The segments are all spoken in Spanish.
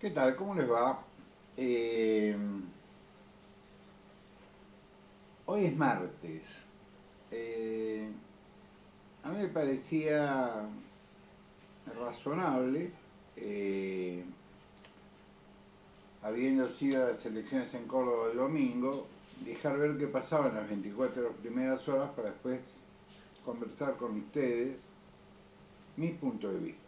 ¿Qué tal? ¿Cómo les va? Eh, Hoy es martes. Eh, a mí me parecía razonable, eh, habiendo sido las elecciones en Córdoba el domingo, dejar ver qué pasaba en las 24 primeras horas para después conversar con ustedes mi punto de vista.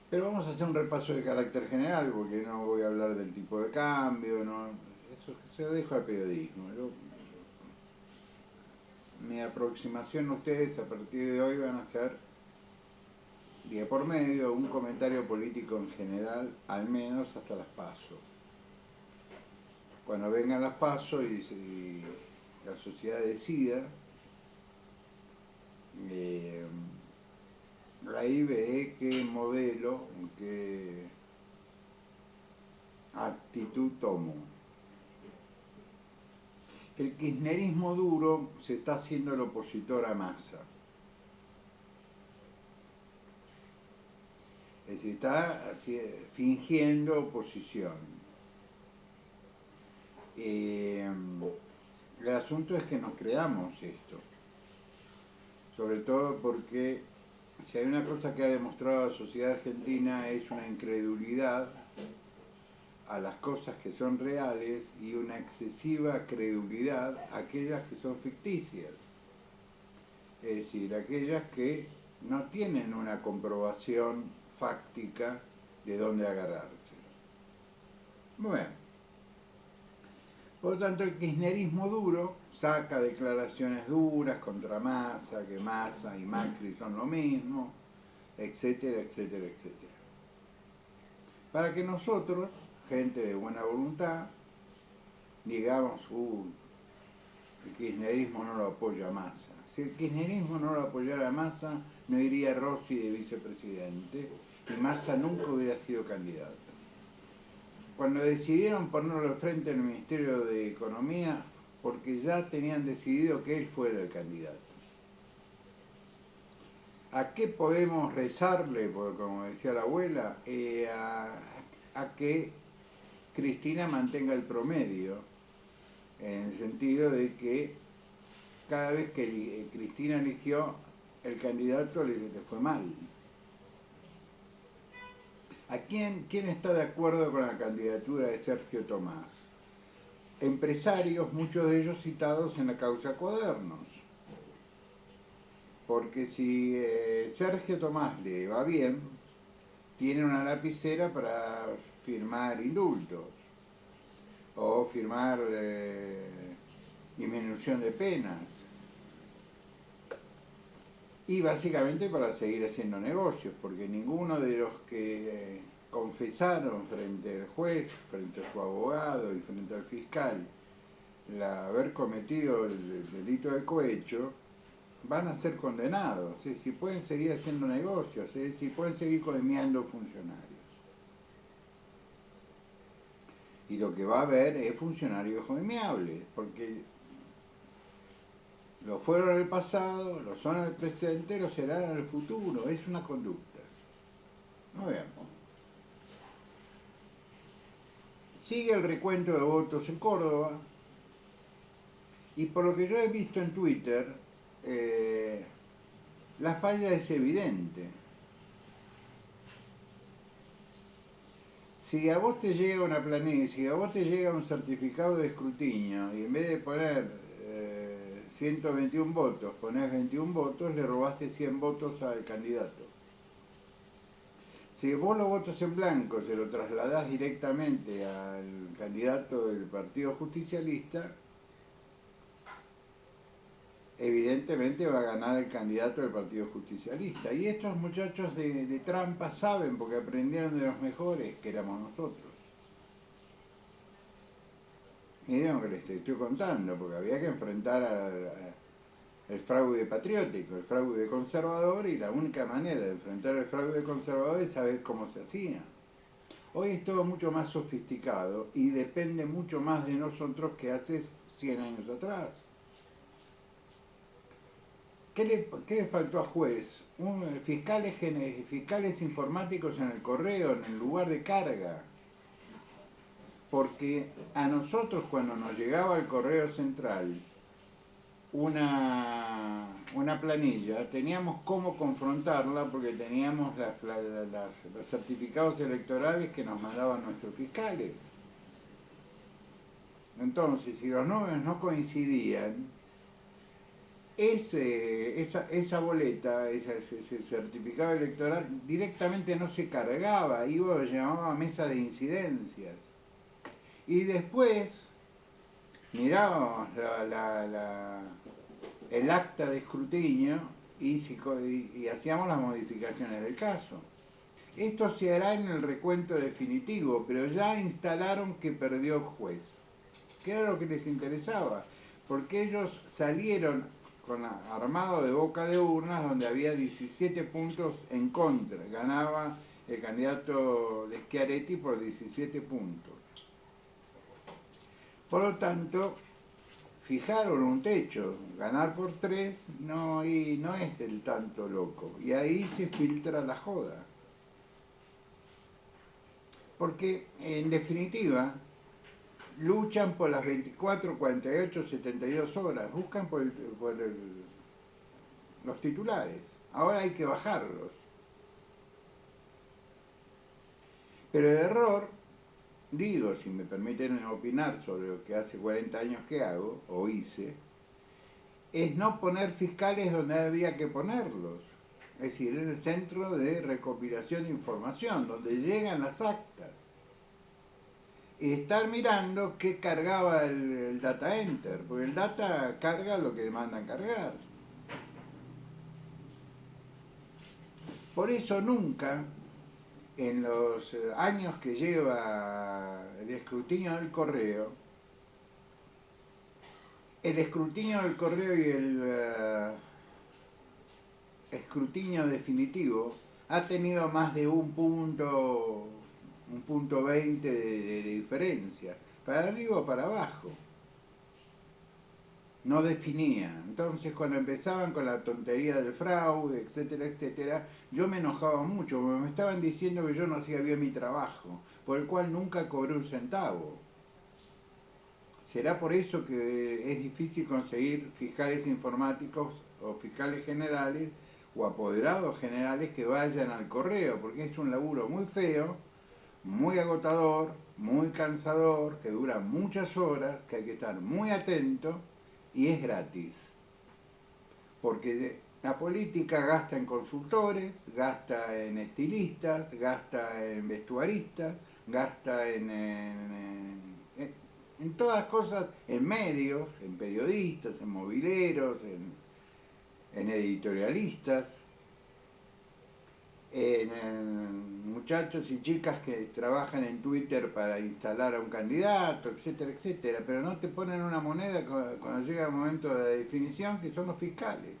Pero vamos a hacer un repaso de carácter general, porque no voy a hablar del tipo de cambio, no, eso se lo dejo al periodismo. Mi aproximación a ustedes a partir de hoy van a ser, día por medio, un comentario político en general, al menos hasta las PASO. Cuando vengan las PASO y la sociedad decida, eh, ahí ve qué modelo, qué actitud tomo. El kirchnerismo duro se está haciendo el opositor a Massa. Es decir, está fingiendo oposición. El asunto es que nos creamos esto, sobre todo porque si hay una cosa que ha demostrado la sociedad argentina es una incredulidad a las cosas que son reales y una excesiva credulidad a aquellas que son ficticias, es decir, aquellas que no tienen una comprobación fáctica de dónde agarrarse. Bueno, por lo tanto, el kirchnerismo duro saca declaraciones duras contra Massa, que Massa y Macri son lo mismo, etcétera, etcétera, etcétera. Para que nosotros, gente de buena voluntad, digamos, el kirchnerismo no lo apoya a Massa. Si el kirchnerismo no lo apoyara a Massa, no iría Rossi de vicepresidente y Massa nunca hubiera sido candidato. Cuando decidieron ponerlo al frente del Ministerio de Economía, porque ya tenían decidido que él fuera el candidato. ¿A qué podemos rezarle? Porque como decía la abuela, a que Cristina mantenga el promedio, en el sentido de que cada vez que Cristina eligió, el candidato le fue mal. ¿Quién está de acuerdo con la candidatura de Sergio Tomás? Empresarios, muchos de ellos citados en la causa Cuadernos. Porque si Sergio Tomás le va bien, tiene una lapicera para firmar indultos o firmar disminución de penas. Y básicamente para seguir haciendo negocios, porque ninguno de los que confesaron frente al juez, frente a su abogado y frente al fiscal haber cometido el delito de cohecho, van a ser condenados. Es decir, pueden seguir haciendo negocios, es decir, pueden seguir codemeando funcionarios. Y lo que va a haber es funcionarios codemeables, porque lo fueron en el pasado, lo son en el presente, lo serán en el futuro. Es una conducta. Muy bien. Sigue el recuento de votos en Córdoba y por lo que yo he visto en Twitter, la falla es evidente. Si a vos te llega una planilla, si a vos te llega un certificado de escrutinio y en vez de poner 121 votos, ponés 21 votos, le robaste 100 votos al candidato. Si vos los votos en blanco se lo trasladás directamente al candidato del Partido Justicialista, evidentemente va a ganar el candidato del Partido Justicialista. Y estos muchachos de trampa saben, porque aprendieron de los mejores, que éramos nosotros. Miren lo que les estoy contando, porque había que enfrentar el fraude patriótico, el fraude conservador, y la única manera de enfrentar el fraude conservador es saber cómo se hacía. Hoy es todo mucho más sofisticado y depende mucho más de nosotros que hace 100 años atrás. qué le faltó a juez? Fiscales informáticos en el correo, en el lugar de carga. Porque a nosotros cuando nos llegaba al correo central una planilla, teníamos cómo confrontarla porque teníamos los certificados electorales que nos mandaban nuestros fiscales. Entonces, si los números no coincidían, esa boleta, ese certificado electoral directamente no se cargaba, iba, lo llamaba mesa de incidencias. Y después mirábamos el acta de escrutinio y hacíamos las modificaciones del caso. Esto se hará en el recuento definitivo, pero ya instalaron que perdió juez, que era lo que les interesaba, porque ellos salieron armado de boca de urnas donde había 17 puntos en contra, ganaba el candidato de Schiaretti por 17 puntos. Por lo tanto, fijaron un techo, ganar por 3 no es del tanto loco, y ahí se filtra la joda. Porque, en definitiva, luchan por las 24, 48, 72 horas, buscan por los titulares. Ahora hay que bajarlos. Pero el error, digo, si me permiten opinar sobre lo que hace 40 años que hago, o hice, es no poner fiscales donde había que ponerlos. Es decir, en el centro de recopilación de información, donde llegan las actas. Y estar mirando qué cargaba el data enter, porque el data carga lo que le mandan cargar. Por eso nunca, en los años que lleva el escrutinio del correo y el escrutinio definitivo ha tenido más de un punto 20 de diferencia, para arriba o para abajo. No definía. Entonces cuando empezaban con la tontería del fraude, etcétera, etcétera, yo me enojaba mucho, porque me estaban diciendo que yo no hacía bien mi trabajo, por el cual nunca cobré un centavo. ¿Será por eso que es difícil conseguir fiscales informáticos o fiscales generales o apoderados generales que vayan al correo? Porque es un laburo muy feo, muy agotador, muy cansador, que dura muchas horas, que hay que estar muy atento y es gratis. Porque la política gasta en consultores, gasta en estilistas, gasta en vestuaristas, gasta en todas cosas, en medios, en periodistas, en mobileros, en editorialistas, en muchachos y chicas que trabajan en Twitter para instalar a un candidato, etcétera, etcétera, pero no te ponen una moneda cuando llega el momento de la definición, que son los fiscales.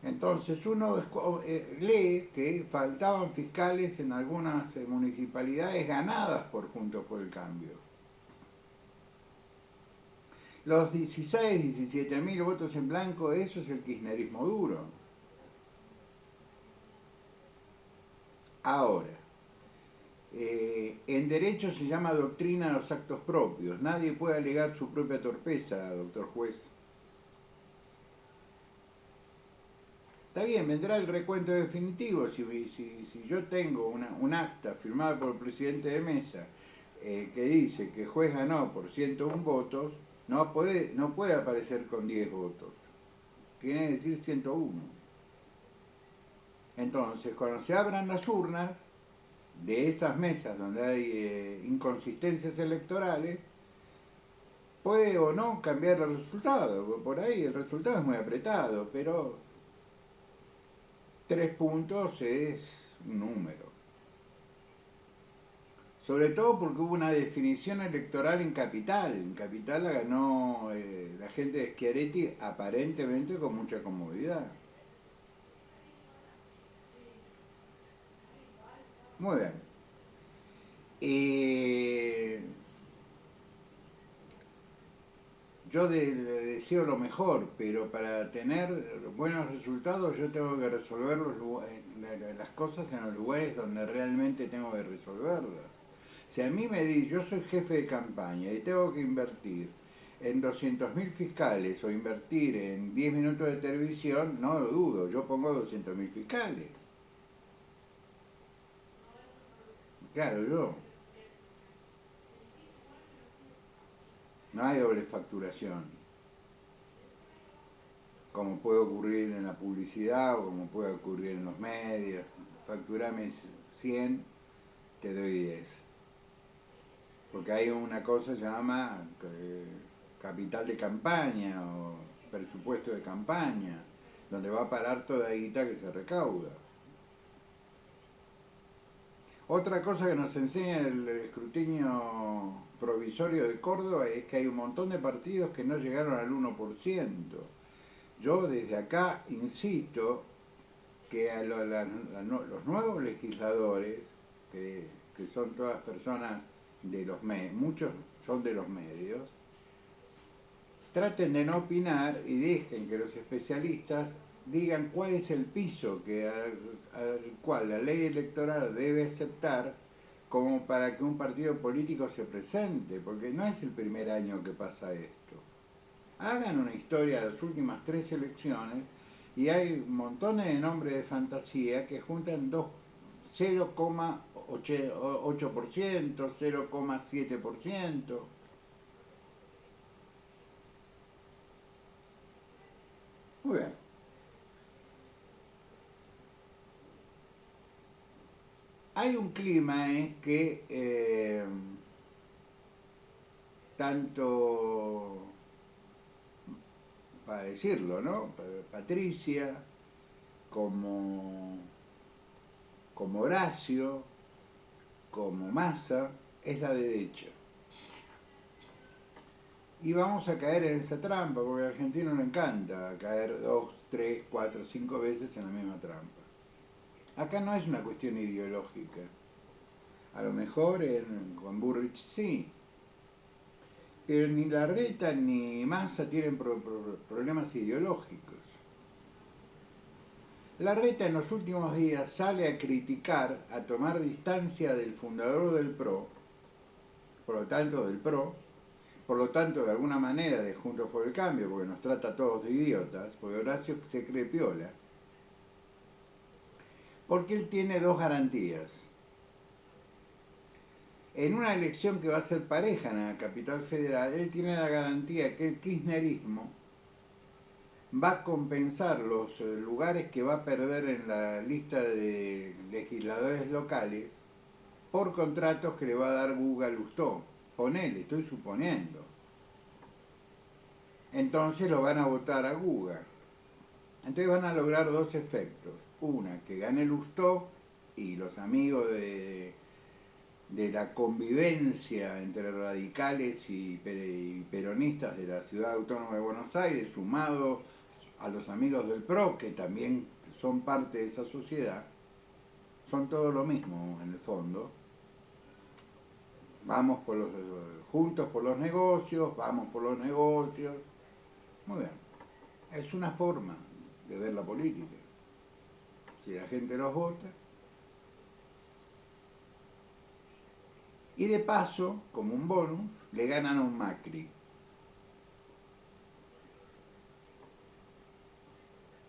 Entonces uno lee que faltaban fiscales en algunas municipalidades ganadas por Juntos por el Cambio. Los 16, 17 mil votos en blanco, eso es el kirchnerismo duro. Ahora, en derecho se llama doctrina de los actos propios. Nadie puede alegar su propia torpeza, doctor juez. Está bien, vendrá el recuento definitivo. Si yo tengo un acta firmada por el presidente de mesa que dice que el juez ganó por 101 votos, no puede aparecer con 10 votos. Tiene que decir 101. Entonces, cuando se abran las urnas de esas mesas donde hay inconsistencias electorales, puede o no cambiar el resultado. Por ahí el resultado es muy apretado, pero 3 puntos es un número. Sobre todo porque hubo una definición electoral en Capital. En Capital la ganó la gente de Schiaretti aparentemente con mucha comodidad. Muy bien. Yo de deseo lo mejor, pero para tener buenos resultados yo tengo que resolver las cosas en los lugares donde realmente tengo que resolverlas. Si a mí me dice, yo soy jefe de campaña y tengo que invertir en 200.000 fiscales o invertir en 10 minutos de televisión, no lo dudo, yo pongo 200.000 fiscales. Claro, yo. No hay doble facturación, como puede ocurrir en la publicidad o como puede ocurrir en los medios. Facturame 100, te doy 10. Porque hay una cosa que se llama capital de campaña o presupuesto de campaña, donde va a parar toda la guita que se recauda. Otra cosa que nos enseña el escrutinio provisorio de Córdoba es que hay un montón de partidos que no llegaron al 1%. Yo desde acá insisto que a los nuevos legisladores, que son todas personas de los medios, muchos son de los medios, traten de no opinar y dejen que los especialistas digan cuál es el piso al cual la ley electoral debe aceptar como para que un partido político se presente, porque no es el primer año que pasa esto. Hagan una historia de las últimas 3 elecciones y hay montones de nombres de fantasía que juntan 0,8%, 0,7%. Muy bien. Hay un clima que tanto, para decirlo, ¿no? Patricia como Horacio, como Massa, es la derecha. Y vamos a caer en esa trampa, porque al argentino le encanta caer 2, 3, 4, 5 veces en la misma trampa. Acá no es una cuestión ideológica. A lo mejor con Burrich sí. Pero ni Larreta ni Massa tienen problemas ideológicos. Larreta en los últimos días sale a criticar, a tomar distancia del fundador del PRO, por lo tanto del PRO, por lo tanto de alguna manera de Juntos por el Cambio, porque nos trata a todos de idiotas, porque Horacio se cree piola, porque él tiene 2 garantías. En una elección que va a ser pareja en la capital federal, él tiene la garantía que el kirchnerismo va a compensar los lugares que va a perder en la lista de legisladores locales por contratos que le va a dar Guga Lustó. Ponele, estoy suponiendo. Entonces lo van a votar a Guga. Entonces van a lograr 2 efectos. Una, que gane Lustó y los amigos de la convivencia entre radicales y peronistas de la Ciudad Autónoma de Buenos Aires, sumados a los amigos del PRO, que también son parte de esa sociedad, son todo lo mismo en el fondo. Vamos juntos por los negocios, vamos por los negocios. Muy bien. Es una forma de ver la política. Si la gente los vota. Y de paso, como un bonus, le ganan a un Macri.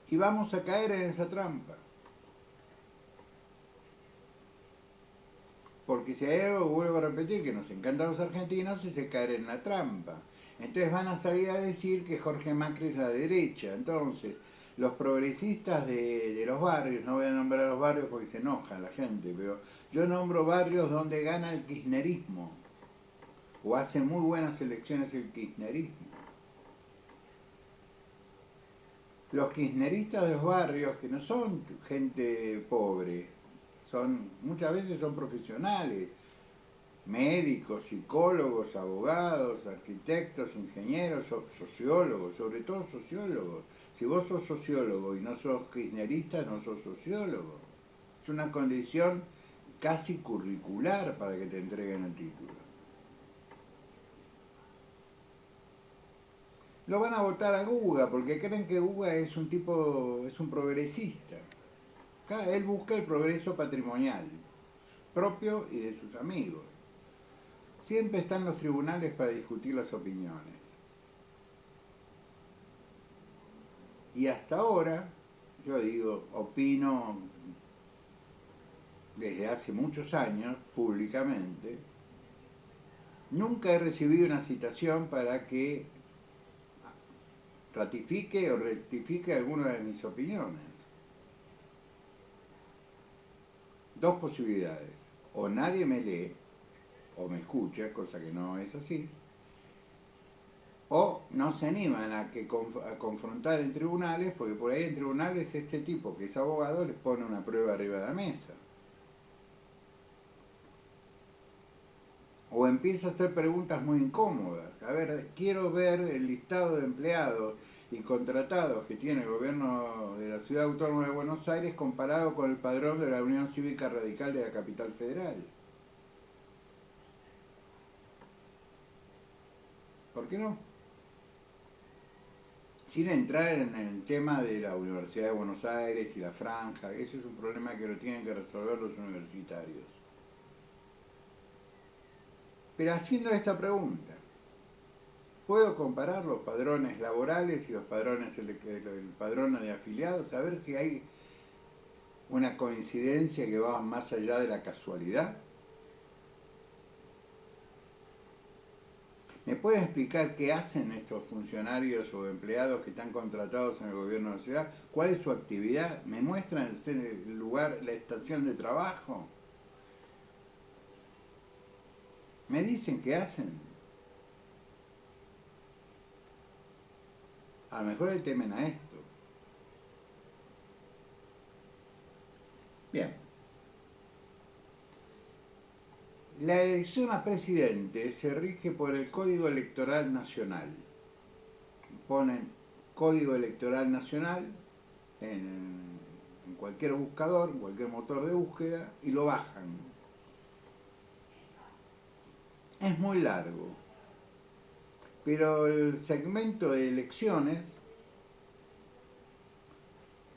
Y vamos a caer en esa trampa. Porque si hay algo, vuelvo a repetir, que nos encantan los argentinos, es caer en la trampa. Entonces van a salir a decir que Jorge Macri es la derecha. Entonces, los progresistas de los barrios, no voy a nombrar los barrios porque se enoja la gente, pero yo nombro barrios donde gana el kirchnerismo, o hace muy buenas elecciones el kirchnerismo. Los kirchneristas de los barrios, que no son gente pobre, muchas veces son profesionales, médicos, psicólogos, abogados, arquitectos, ingenieros, sociólogos, sobre todo sociólogos. Si vos sos sociólogo y no sos kirchnerista, no sos sociólogo. Es una condición casi curricular para que te entreguen el título. lo van a votar a Guga porque creen que Guga es un tipo, es un progresista. Acá él busca el progreso patrimonial propio y de sus amigos. Siempre están los tribunales para discutir las opiniones. Y hasta ahora, yo digo, opino desde hace muchos años, públicamente, nunca he recibido una citación para que ratifique o rectifique alguna de mis opiniones. Dos posibilidades. O nadie me lee, o me escucha, cosa que no es así, o no se animan a confrontar en tribunales, porque por ahí en tribunales este tipo que es abogado les pone una prueba arriba de la mesa. O empieza a hacer preguntas muy incómodas. A ver, quiero ver el listado de empleados y contratados que tiene el gobierno de la Ciudad Autónoma de Buenos Aires comparado con el padrón de la Unión Cívica Radical de la Capital Federal. ¿Por qué no? Sin entrar en el tema de la Universidad de Buenos Aires y la franja, eso es un problema que lo tienen que resolver los universitarios. Pero haciendo esta pregunta, ¿puedo comparar los padrones laborales y los padrones, el padrón de afiliados, a ver si hay una coincidencia que va más allá de la casualidad? ¿Me pueden explicar qué hacen estos funcionarios o empleados que están contratados en el gobierno de la ciudad? ¿Cuál es su actividad? ¿Me muestran el lugar, la estación de trabajo? ¿Me dicen qué hacen? A lo mejor le temen a esto. Bien. La elección a presidente se rige por el Código Electoral Nacional. Ponen Código Electoral Nacional en cualquier buscador, en cualquier motor de búsqueda, y lo bajan. Es muy largo, pero el segmento de elecciones,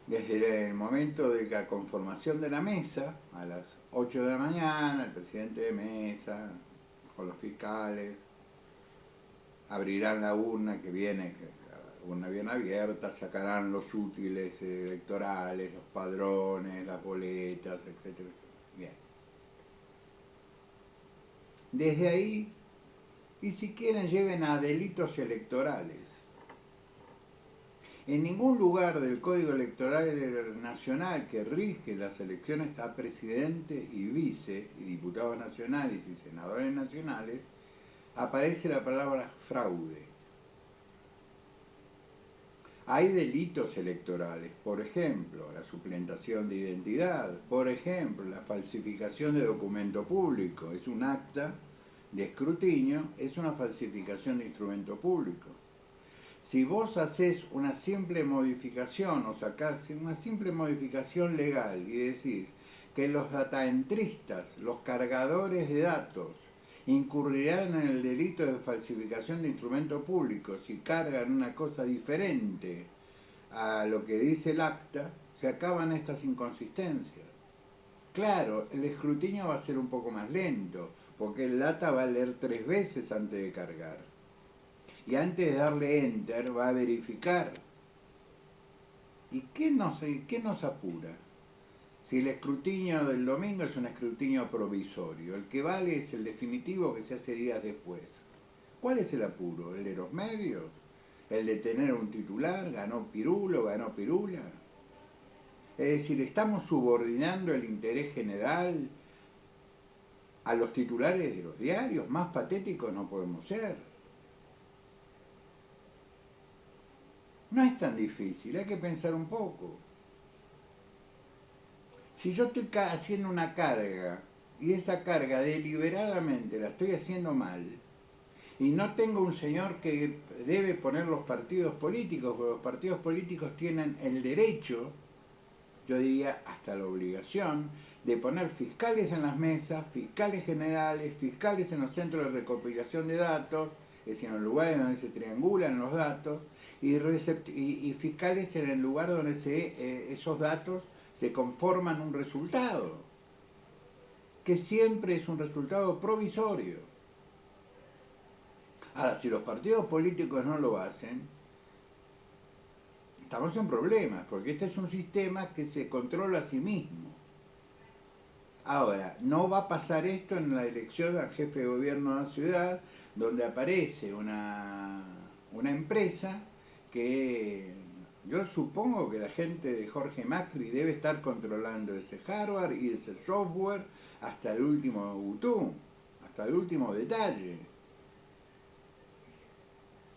desde el momento de la conformación de la mesa, a las 8 de la mañana, el presidente de mesa, con los fiscales, abrirán la urna que viene, la urna bien abierta, sacarán los útiles electorales, los padrones, las boletas, etcétera, etcétera. Bien. Desde ahí, y si quieren lleven a delitos electorales. En ningún lugar del Código Electoral Nacional que rige las elecciones a presidente y vice, y diputados nacionales y senadores nacionales, aparece la palabra fraude. Hay delitos electorales, por ejemplo, la suplantación de identidad, por ejemplo, la falsificación de documento público, es un acta de escrutinio, es una falsificación de instrumento público. Si vos haces una simple modificación o sacás una simple modificación legal y decís que los dataentristas, los cargadores de datos, incurrirán en el delito de falsificación de instrumento público si cargan una cosa diferente a lo que dice el acta, se acaban estas inconsistencias. Claro, el escrutinio va a ser un poco más lento, porque el data va a leer 3 veces antes de cargar. Y antes de darle enter va a verificar. ¿Y qué nos apura? Si el escrutinio del domingo es un escrutinio provisorio, el que vale es el definitivo que se hace días después. ¿Cuál es el apuro? ¿El de los medios? ¿El de tener un titular? ¿Ganó Pirulo? ¿Ganó Pirula? Es decir, estamos subordinando el interés general a los titulares de los diarios. Más patéticos no podemos ser. No es tan difícil, hay que pensar un poco. Si yo estoy haciendo una carga y esa carga deliberadamente la estoy haciendo mal y no tengo un señor que debe poner los partidos políticos, porque los partidos políticos tienen el derecho, yo diría hasta la obligación, de poner fiscales en las mesas, fiscales generales, fiscales en los centros de recopilación de datos, decir, en los lugares donde se triangulan los datos, y fiscales en el lugar donde esos datos se conforman un resultado, que siempre es un resultado provisorio. Ahora, si los partidos políticos no lo hacen, estamos en problemas, porque este es un sistema que se controla a sí mismo. Ahora, no va a pasar esto en la elección al jefe de gobierno de la ciudad, donde aparece una empresa que yo supongo que la gente de Jorge Macri debe estar controlando ese hardware y ese software hasta el último botón, hasta el último detalle.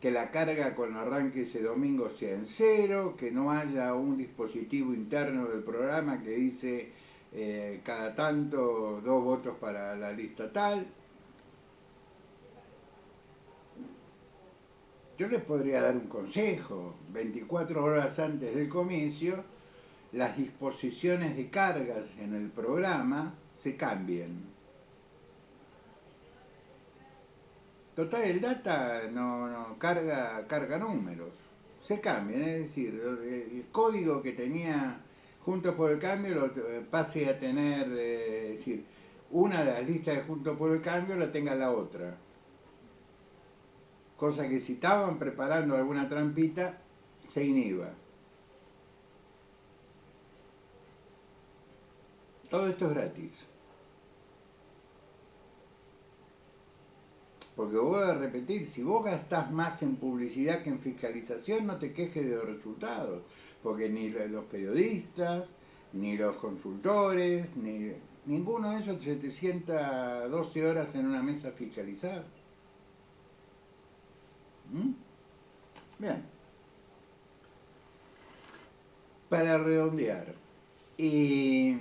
Que la carga con arranque ese domingo sea en cero, que no haya un dispositivo interno del programa que dice cada tanto 2 votos para la lista tal. Yo les podría dar un consejo: 24 horas antes del comicio, las disposiciones de cargas en el programa se cambien. Total, el data no carga números, se cambian, es decir, el código que tenía Juntos por el Cambio lo pase a tener, es decir, una de las listas de Juntos por el Cambio la tenga la otra. Cosa que si estaban preparando alguna trampita, se inhiba. Todo esto es gratis. Porque voy a repetir, si vos gastás más en publicidad que en fiscalización, no te quejes de los resultados. Porque ni los periodistas, ni los consultores, ninguno de esos se te sienta 12 horas en una mesa a fiscalizar. ¿Mm? Bien. Para redondear. Y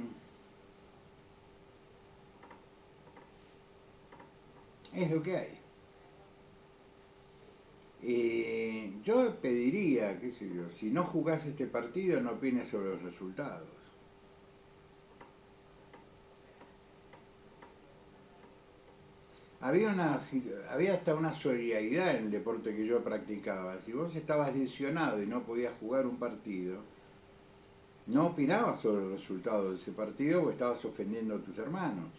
es lo que hay. Yo pediría, qué sé yo, si no jugás este partido, no opines sobre los resultados. Había hasta una solidaridad en el deporte que yo practicaba. Si vos estabas lesionado y no podías jugar un partido, no opinabas sobre el resultado de ese partido o estabas ofendiendo a tus hermanos.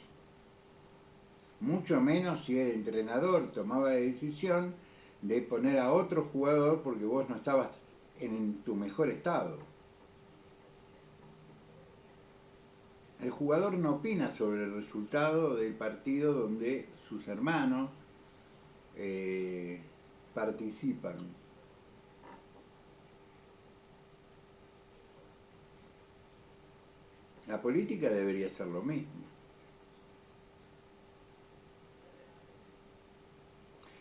Mucho menos si el entrenador tomaba la decisión de poner a otro jugador porque vos no estabas en tu mejor estado. El jugador no opina sobre el resultado del partido donde sus hermanos participan. La política debería ser lo mismo.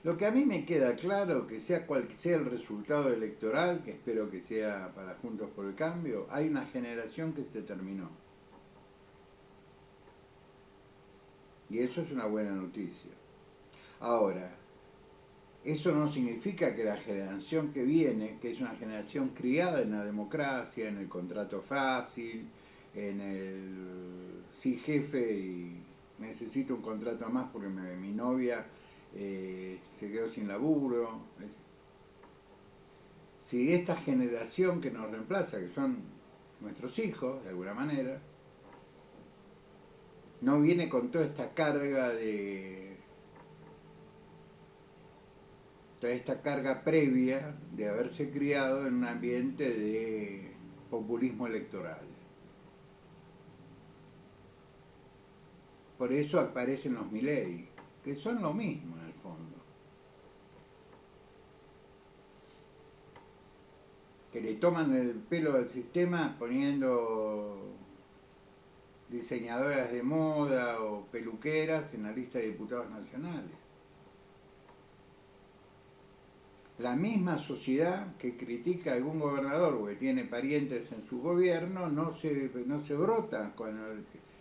Lo que a mí me queda claro, que sea cual sea el resultado electoral, que espero que sea para Juntos por el Cambio, hay una generación que se terminó. Y eso es una buena noticia. Ahora, eso no significa que la generación que viene, que es una generación criada en la democracia, en el contrato fácil, en el sí jefe y necesito un contrato más porque mi novia se quedó sin laburo. Si esta generación que nos reemplaza, que son nuestros hijos de alguna manera, no viene con toda esta carga toda esta carga previa de haberse criado en un ambiente de populismo electoral. Por eso aparecen los Milei, que son lo mismo en el fondo. Que le toman el pelo al sistema poniendo diseñadoras de moda o peluqueras en la lista de diputados nacionales. La misma sociedad que critica a algún gobernador porque tiene parientes en su gobierno no se brota cuando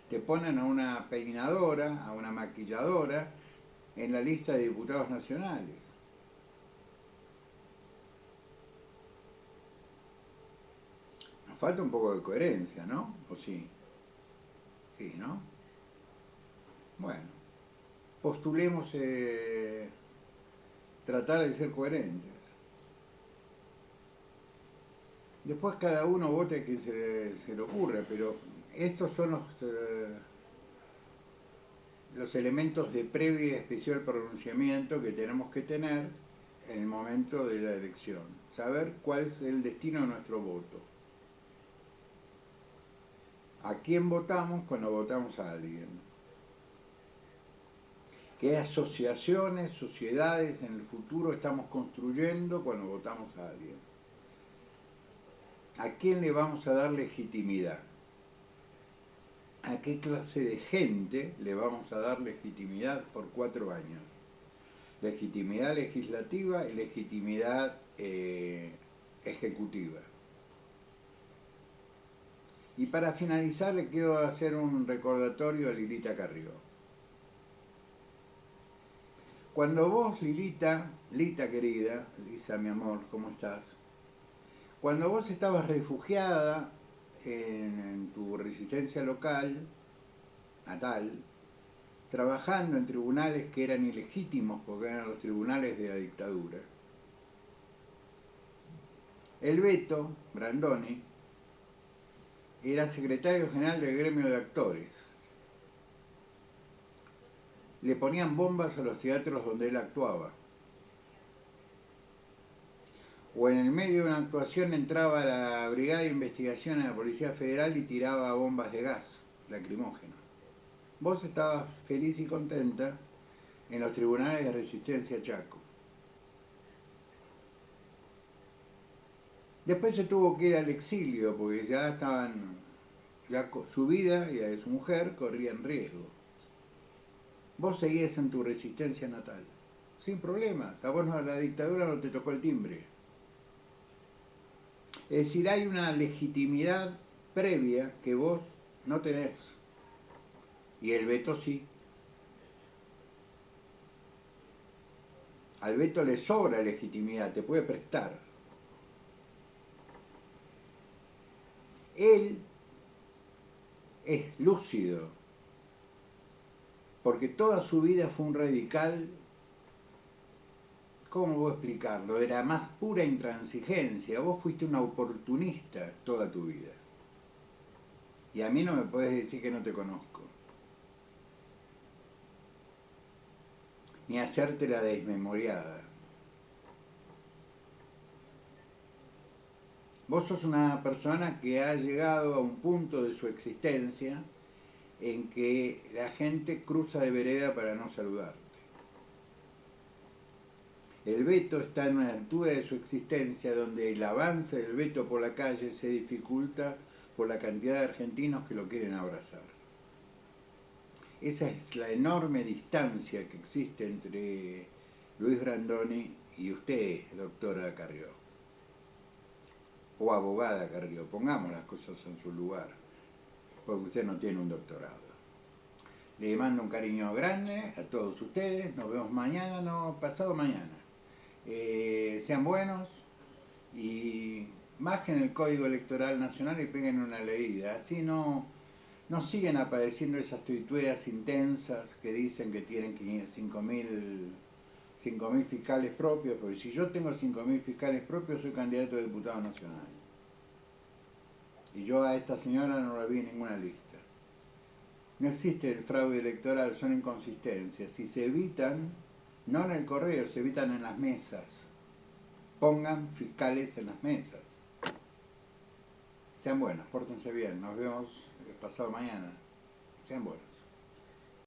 te ponen a una peinadora, a una maquilladora en la lista de diputados nacionales. Nos falta un poco de coherencia, ¿no? ¿O sí? Sí, ¿no? Bueno, postulemos tratar de ser coherentes. Después cada uno vote a quien se le ocurre, pero estos son los elementos de previo y especial pronunciamiento que tenemos que tener en el momento de la elección. Saber cuál es el destino de nuestro voto. ¿A quién votamos cuando votamos a alguien? ¿Qué asociaciones, sociedades en el futuro estamos construyendo cuando votamos a alguien? ¿A quién le vamos a dar legitimidad? ¿A qué clase de gente le vamos a dar legitimidad por 4 años? Legitimidad legislativa y legitimidad ejecutiva. Y para finalizar le quiero hacer un recordatorio a Lilita Carrió. Cuando vos, Lilita querida, Lisa mi amor, ¿cómo estás? Cuando vos estabas refugiada en tu resistencia local, natal, trabajando en tribunales que eran ilegítimos porque eran los tribunales de la dictadura, el Beto Brandoni era secretario general del gremio de actores. Le ponían bombas a los teatros donde él actuaba. O en el medio de una actuación entraba la Brigada de Investigación de la Policía Federal y tiraba bombas de gas lacrimógeno. Vos estabas feliz y contenta en los tribunales de Resistencia Chaco. Después se tuvo que ir al exilio porque ya su vida y la de su mujer corrían riesgo. Vos seguías en tu resistencia natal, sin problemas. A vos la dictadura no te tocó el timbre. Es decir, hay una legitimidad previa que vos no tenés. Y el Beto sí. Al Beto le sobra legitimidad, te puede prestar. Él es lúcido, porque toda su vida fue un radical, ¿cómo voy a explicarlo? De la más pura intransigencia. Vos fuiste una oportunista toda tu vida. Y a mí no me podés decir que no te conozco. Ni hacerte la desmemoriada. Vos sos una persona que ha llegado a un punto de su existencia en que la gente cruza de vereda para no saludarte. El Beto está en una altura de su existencia donde el avance del Beto por la calle se dificulta por la cantidad de argentinos que lo quieren abrazar. Esa es la enorme distancia que existe entre Luis Brandoni y usted, doctora Carrió. O abogada Carrió, pongamos las cosas en su lugar, porque usted no tiene un doctorado. Le mando un cariño grande a todos ustedes, nos vemos mañana, no, pasado mañana. Sean buenos y bajen el Código Electoral Nacional y peguen una leída, así no siguen apareciendo esas tuitueas intensas que dicen que tienen 5.000 fiscales propios, porque si yo tengo 5.000 fiscales propios soy candidato a diputado nacional. Y yo a esta señora no la vi en ninguna lista. No existe el fraude electoral, son inconsistencias. Si se evitan, no en el correo, se evitan en las mesas. Pongan fiscales en las mesas. Sean buenos, pórtense bien. Nos vemos pasado mañana. Sean buenos.